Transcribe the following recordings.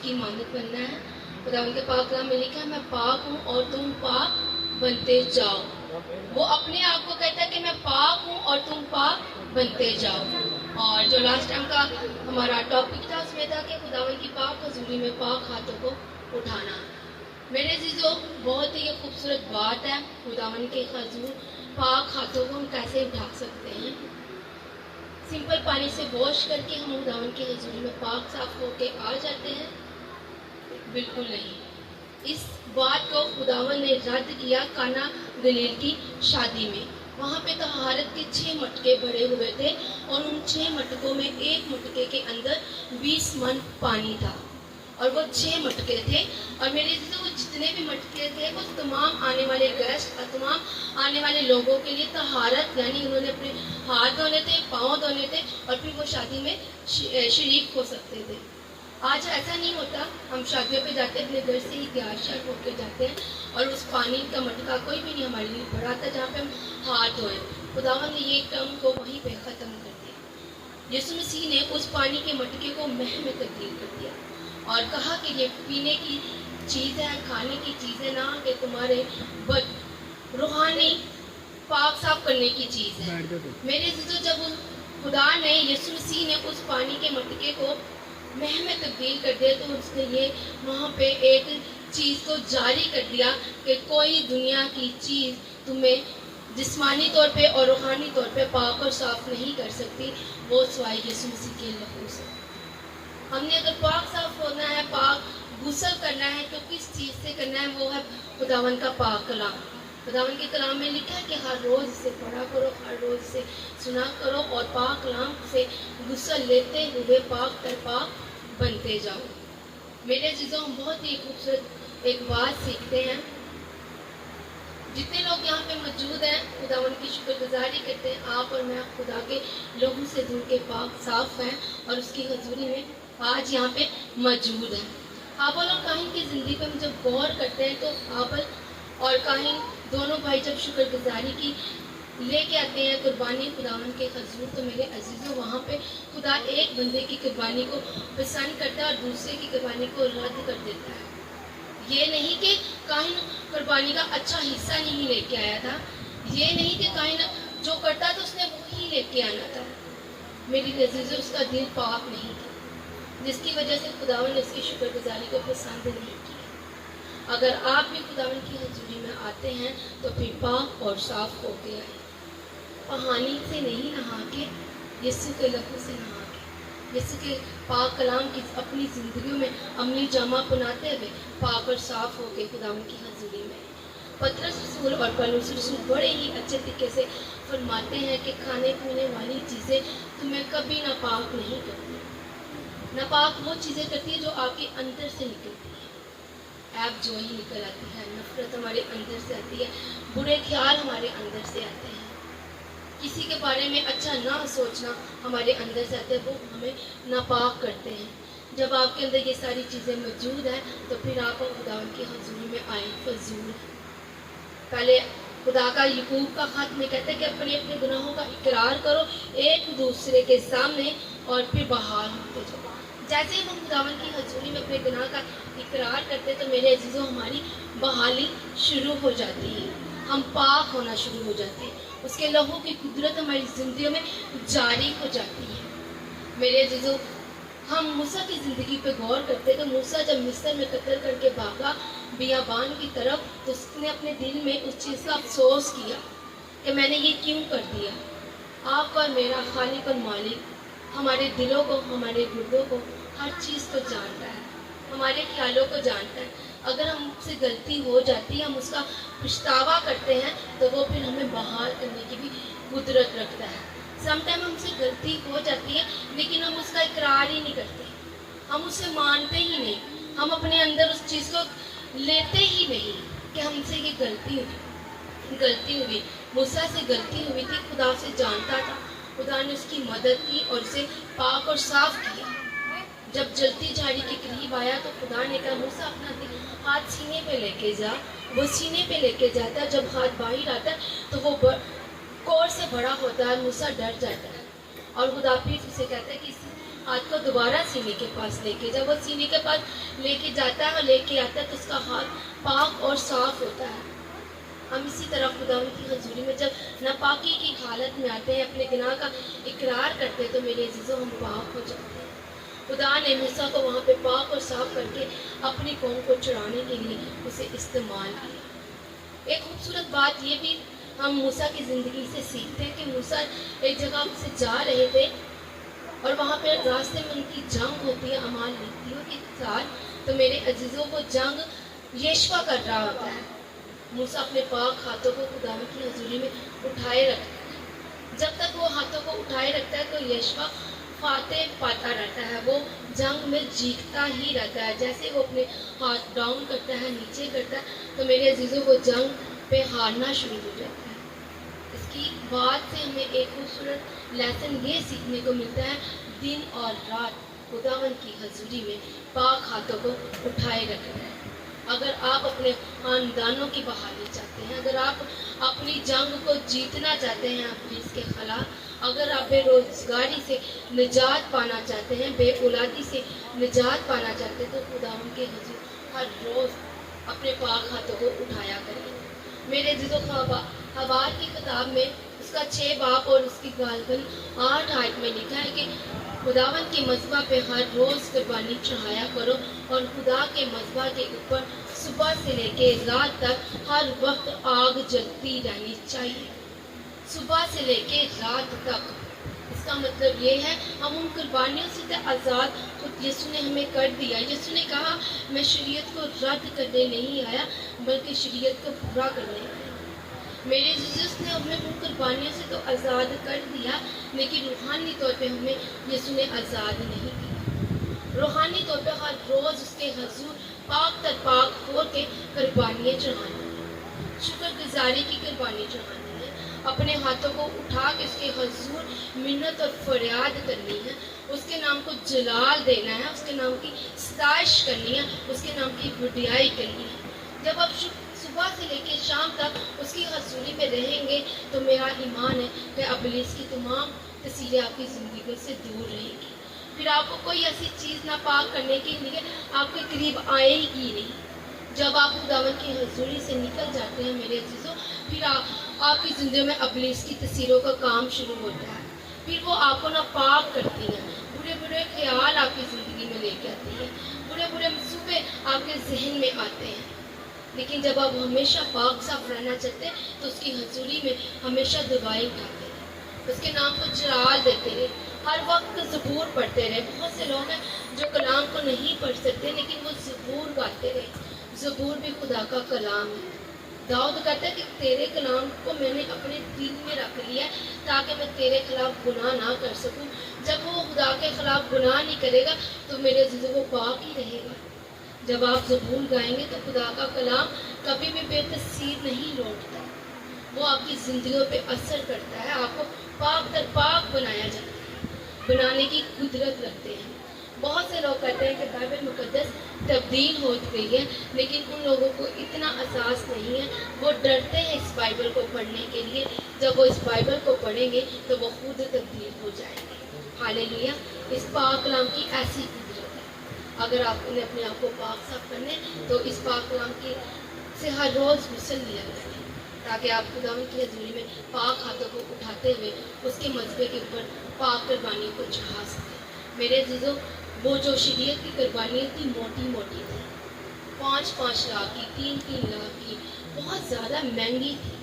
की मानद बनना है। खुदावंद के पाक कलाम में लिखा है, मैं पाक हूँ और तुम पाक बनते जाओ। वो अपने आप को कहता है कि मैं पाक हूँ और तुम पाक बनते जाओ। और जो लास्ट टाइम का हमारा टॉपिक था उसमें था कि खुदावंद की पाक हजूरी में पाक हाथों को उठाना। मेरे अजीजों, बहुत ही ये खूबसूरत बात है, खुदावंद के हजूर पाक हाथों को हम कैसे उठा सकते हैं। सिंपल पानी से वॉश करके हम खुदावंद के हजूरी में पाक साफ होके आ जाते हैं? बिल्कुल नहीं। इस बात को खुदावंद ने रद्द किया काना गलील की शादी में। वहाँ पे तहारत के 6 मटके भरे हुए थे और उन 6 मटकों में एक मटके के अंदर 20 मन पानी था और वो 6 मटके थे। और मेरे वो जितने भी मटके थे वो तमाम आने वाले गेस्ट और तमाम आने वाले लोगों के लिए तहारत, यानी उन्होंने अपने हाथ धोने थे, पाँव धोने थे और फिर वो शादी में शरीक हो सकते थे। आज ऐसा नहीं होता, हम शादियों पे जाते हैं अपने घर से ही तैयार श्यार होकर जाते हैं और उस पानी का मटका कोई भी नहीं हमारे लिए भरा था जहाँ पे हम हाथ धोए। खुदावंद ने ये टर्म को वहीं पे ख़त्म कर दिया। यीशु मसीह ने उस पानी के मटके को मह में तब्दील कर दिया और कहा कि ये पीने की चीज़ है, खाने की चीज़ है, ना कि तुम्हारे रूहानी पाक साफ करने की चीज़ है। मेरे जब खुदा ने, यीशु मसीह ने उस पानी के मटके को मह में तब्दील कर दिया तो उसने ये वहाँ पे एक चीज़ को जारी कर दिया कि कोई दुनिया की चीज़ तुम्हें जिस्मानी तौर पे और रूहानी तौर पे पाक और साफ नहीं कर सकती, वो सिवाय यीशु मसीह के लहू से। हमने अगर पाक साफ होना है, पाक गुस्ल करना है, तो किस चीज़ से करना है? वो है खुदावंद का पाक कलाम। खुदावंद के कलाम में लिखा है कि हर रोज़ इसे पढ़ा करो, हर रोज़ इसे सुना करो और पाक कलाम से गुस्ल लेते हुए पाक तर पाक बनते जाओ। मेरे अजीजों, हम बहुत ही खूबसूरत एक बात सीखते हैं। जितने लोग यहाँ पे मौजूद हैं खुदावंद की शुक्रगुजारी करते हैं। आप और मैं खुदा के लहू से धुल के पाक साफ हैं और उसकी हजूरी में आज यहाँ पे मौजूद हैं। हाबल और काहिन की ज़िंदगी पे हम जब गौर करते हैं तो हाबल और काहिन दोनों भाई जब शुक्रगुजारी की लेके आते हैं कुर्बानी खुदावंद के हजूर, तो मेरे अजीज़ों वहाँ पे खुदा एक बंदे की कुर्बानी को पसंद करता है और दूसरे की कुर्बानी को रद्द कर देता है। ये नहीं कि काहिन कुर्बानी का अच्छा हिस्सा नहीं लेके आया था, ये नहीं कि काहिन जो करता था उसने वही लेके आना था। मेरी अजीज़ों, उसका दिल पाक नहीं था, जिसकी वजह से खुदावंद ने उसकी शुक्रगुजारी को पसंद नहीं किया। अगर आप भी खुदावंद की हजूरी में आते हैं तो फिर पाक और साफ होके आए, पानी से नहीं नहा के, यीशु के लहू से नहा के, यीशु के पाक कलाम की अपनी ज़िंदगी में अमली जामा पहनाते हुए पाक और साफ होके खुदावंद की हजूरी में। पतरस रसूल और पौलुस रसूल बड़े ही अच्छे तरीके से फरमाते हैं कि खाने पीने वाली चीज़ें तुम्हें कभी नापाक नहीं करती। नापाक वो चीज़ें करती है जो आपके अंदर से निकलती है। ऐप जो ही निकल आती है, नफरत हमारे अंदर से आती है, बुरे ख्याल हमारे अंदर से आते हैं, किसी के बारे में अच्छा ना सोचना हमारे अंदर से आते हैं, वो हमें नापाक करते हैं। जब आपके अंदर ये सारी चीज़ें मौजूद हैं तो फिर आप खुदावंद की हजूरी में आए फजूल। पहले खुदा का यकूब का ख़त में कहते हैं कि अपने अपने गुनाहों का इकरार करो एक दूसरे के सामने और फिर बहाल होते जाओ। जैसे ही हम खुदावंद की हजूरी में अपने गुनाह का इकरार करते तो मेरे अजीज़ों हमारी बहाली शुरू हो जाती है, हम पाक होना शुरू हो जाते हैं, उसके लहू की कुदरत हमारी ज़िंदगी में जारी हो जाती है। मेरे अजीज़ों, हम मूसा की ज़िंदगी पे गौर करते तो मूसा जब मिस्र में कत्ल करके भागा बियाबान की तरफ, तो उसने अपने दिल में उस चीज़ का अफसोस किया कि मैंने ये क्यों कर दिया। आपका और मेरा खालिक और मालिक हमारे दिलों को, हमारे गुर्दों को, हर चीज़ को जानता है, हमारे ख्यालों को जानता है। अगर हमसे गलती हो जाती है, हम उसका पछतावा करते हैं, तो वो फिर हमें बहाल करने की भी कुदरत रखता है। समटाइम हमसे गलती हो जाती है लेकिन हम उसका इकरार ही नहीं करते, हम उसे मानते ही नहीं, हम अपने अंदर उस चीज़ को लेते ही नहीं कि हमसे ये गलती हुई। मूसा से गलती हुई थी, खुदा से जानता था, खुदा ने उसकी मदद की और उसे पाक और साफ किया। जब जलती झाड़ी के करीब आया तो खुदा ने कहा मूसा अपना हाथ सीने पे लेके जा। वो सीने पे लेके जाता, जब हाथ बाहर आता तो वो कोर से बड़ा होता है, मूसा डर जाता है और खुदा फिर उसे कहता है कि ہاتھ کو دوبارہ سینے کے پاس لے کے، جب وہ سینے کے پاس لے کے جاتا ہے اور لے کے آتا ہے تو اس کا ہاتھ پاک اور صاف ہوتا ہے۔ ہم اسی طرح خدا کی حضوری میں جب ناپاکی کی حالت میں آتے ہیں، اپنے گناہ کا اقرار کرتے ہیں، تو میرے عزیزوں ہم پاک ہو جاتے ہیں۔ خدا نے موسیٰ کو وہاں پہ پاک اور صاف کر کے اپنی قوم کو چڑھانے کے لیے اسے استعمال کیا۔ ایک خوبصورت بات یہ بھی ہم موسیٰ کی زندگی سے سیکھتے ہیں کہ موسیٰ ایک جگہ سے جا رہے تھے اور وہاں پہ راستے میں ان کی جنگ ہوتی ہے اعمال لکھتیوں کے ساتھ، تو میرے عزیزوں کو جنگ یشوع کر رہا ہوتا ہے۔ موسیٰ اپنے پاک ہاتھوں کو خدا کی حضوری میں اٹھائے رکھتا ہے۔ جب تک وہ ہاتھوں کو اٹھائے رکھتا ہے تو یشوع فاتح پاتا رہتا ہے، وہ جنگ میں جیتتا ہی رہتا ہے۔ جیسے وہ اپنے ہاتھ ڈاؤن کرتا ہے، نیچے کرتا ہے، تو میرے عزیزوں وہ جنگ پہ ہارنا شروع ہو جاتا ہے۔ اس کی بات سے ہمیں ایک خوبصورت لیسن یہ سیکھنے کو ملتا ہے، دن اور رات خداوند کی حضوری میں پاک ہاتھوں کو اٹھائے رکھنا ہے۔ اگر آپ اپنے خاندانوں کی بحالی چاہتے ہیں، اگر آپ اپنی جنگ کو جیتنا چاہتے ہیں اپنے اس کے خلاف، اگر آپ بے روزگاری سے نجات پانا چاہتے ہیں، بے اولادی سے نجات پانا چاہتے ہیں، تو خداوند کے حضور ہر روز اپنے پاک ہاتھوں کو اٹھایا کریں۔ میرے عزیزوں، حبار کی کتاب میں اس کا 6 باب اور اس کی غالباً 8 آیت میں لکھا ہے کہ خداوند کی مذبح پہ ہر روز قربانی چڑھایا کرو، اور خدا کے مذبح کے اوپر صبح سے لے کے رات تک ہر وقت آگ جلتی رہنی چاہیے۔ صبح سے لے کے رات تک، اس کا مطلب یہ ہے ہم ان قربانیوں سے آزاد خود یسوع نے ہمیں کر دیا۔ یسوع نے کہا میں شریعت کو رد کرنے نہیں آیا بلکہ شریعت کو پورا کرنے آیا۔ میرے عزیز نے ہمیں ان قربانیوں سے تو آزاد کر دیا، لیکن روحانی طور پہ ہمیں یسوع نے آزاد نہیں کیا۔ روحانی طور پہ ہر روز اس کے حضور پاک تر پاک ہو کے قربانیاں چڑھانی ہیں، شکر گزاری کی قربانی چڑھانی ہے، اپنے ہاتھوں کو اٹھا کے اس کے حضور منت اور فریاد کرنی ہے، اس کے نام کو جلال دینا ہے، اس کے نام کی ستائش کرنی ہے، اس کے نام کی وڈیائی کرنی ہے۔ جب آپ صبح سے لے کے شام تک اس کی حضوری میں رہیں گے تو میرا ایمان ہے کہ ابلیس کی تمام تاثیریں آپ کی زندگی سے دور رہیں گی۔ پھر آپ کو کوئی ایسی چیز ناپاک کرنے کے لیے آپ کے قریب آئے ہی نہیں۔ جب آپ خداوند کی حضوری سے نکل جاتے ہیں میرے عزیزوں، پھر آپ کی زندگی میں ابلیس کی تاثیروں کا کام شروع ہوتا ہے۔ پھر وہ آپ کو ناپاک کرتی ہیں، برے برے خیال آپ کی زندگی میں لے کے آتی ہیں، برے برے منصوبے آپ کے ذہن میں آتے ہیں۔ لیکن جب آپ ہمیشہ پاک صاف رہنا چاہتے ہیں تو اس کی حضوری میں ہمیشہ دعائیں اٹھاتے رہے، اس کے نام کو جلال دیتے رہے، ہر وقت زبور پڑھتے رہے۔ بہت سے لوگ ہیں جو کلام کو نہیں پڑھ سکتے لیکن وہ زبور گاتے رہے۔ زبور بھی خدا کا کلام ہے۔ داؤد کہتا ہے کہ تیرے کلام کو میں نے اپنے دل میں رکھ لیا ہے تاکہ میں تیرے خلاف گناہ نہ کر سکوں۔ جب وہ خدا کے خلاف گناہ نہیں کرے گا تو میرے عزیزوں وہ پاک ہی رہے گا۔ جب آپ زبور گائیں گے تو خدا کا کلام کبھی بھی بے تاثیر نہیں لوٹتا، وہ آپ کی زندگیوں پہ اثر کرتا ہے، آپ کو پاک در پاک بنایا جاتا ہے، بنانے کی قدرت رکھتے ہیں۔ بہت سے لوگ کہتے ہیں کہ بائبل مقدس تبدیل ہو گئی ہے، لیکن ان لوگوں کو اتنا احساس نہیں ہے، وہ ڈرتے ہیں اس بائبل کو پڑھنے کے لیے۔ جب وہ اس بائبل کو پڑھیں گے تو وہ خود تبدیل ہو جائیں گے۔ ہاللیلویا! اس پاک کلام کی ایسی قدرت ہے۔ اگر آپ نے اپنے آپ کو پاک صاف کرنے تو اس پاک کلام کی سے ہر روز غسل لیا کریں تاکہ آپ خداوند کی حضوری میں پاک ہاتھوں کو اٹھاتے ہوئے اس کے مذبح کے اوپر پاک قربانی کو چڑھا سکیں۔ میرے عزیزوں، وہ جو شریعت کی قربانیاں تھی موٹی موٹی تھی، 5-5 لاکھ کی، 3-3 لاکھ کی، بہت زیادہ مہنگی تھی،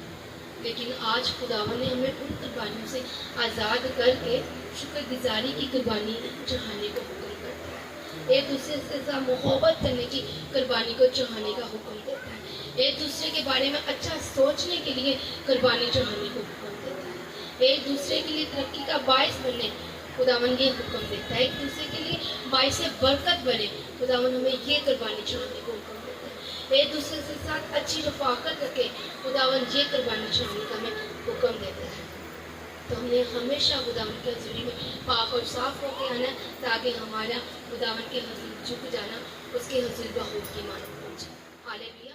لیکن آج خداوند نے ہمیں ان قربانیوں سے آزاد کر کے شکر گزاری کی قربانی چڑھانے کو حکم کرتا ہے، ایک دوسرے سے محبت کرنے کی قربانی کو چڑھانے کا حکم دیتا ہے، ایک دوسرے کے بارے میں اچھا سوچنے کے لیے قربانی چڑھانے کو حکم دیتا ہے، ایک دوسرے کے لیے ترقی کا باعث بننے خداوند یہ حکم دیتا ہے، ایک دوسرے کے لیے باعث برکت بنے خداوند ہمیں یہ قربانی چڑھانے کو حکم دیتا ہے، ایک دوسرے کے ساتھ اچھی رفاقت رکھ کے خداوند یہ قربانی چڑھانے کا ہمیں حکم دیتا ہے۔ تو ہم نے ہمیشہ خداوند کی حضوری میں پاک اور صاف ہو کے آنا ہے تاکہ ہمارا خداوند کے حضور جھک جانا اس کے حضور بہت کی مانند پہنچے۔ ہاللیلویا!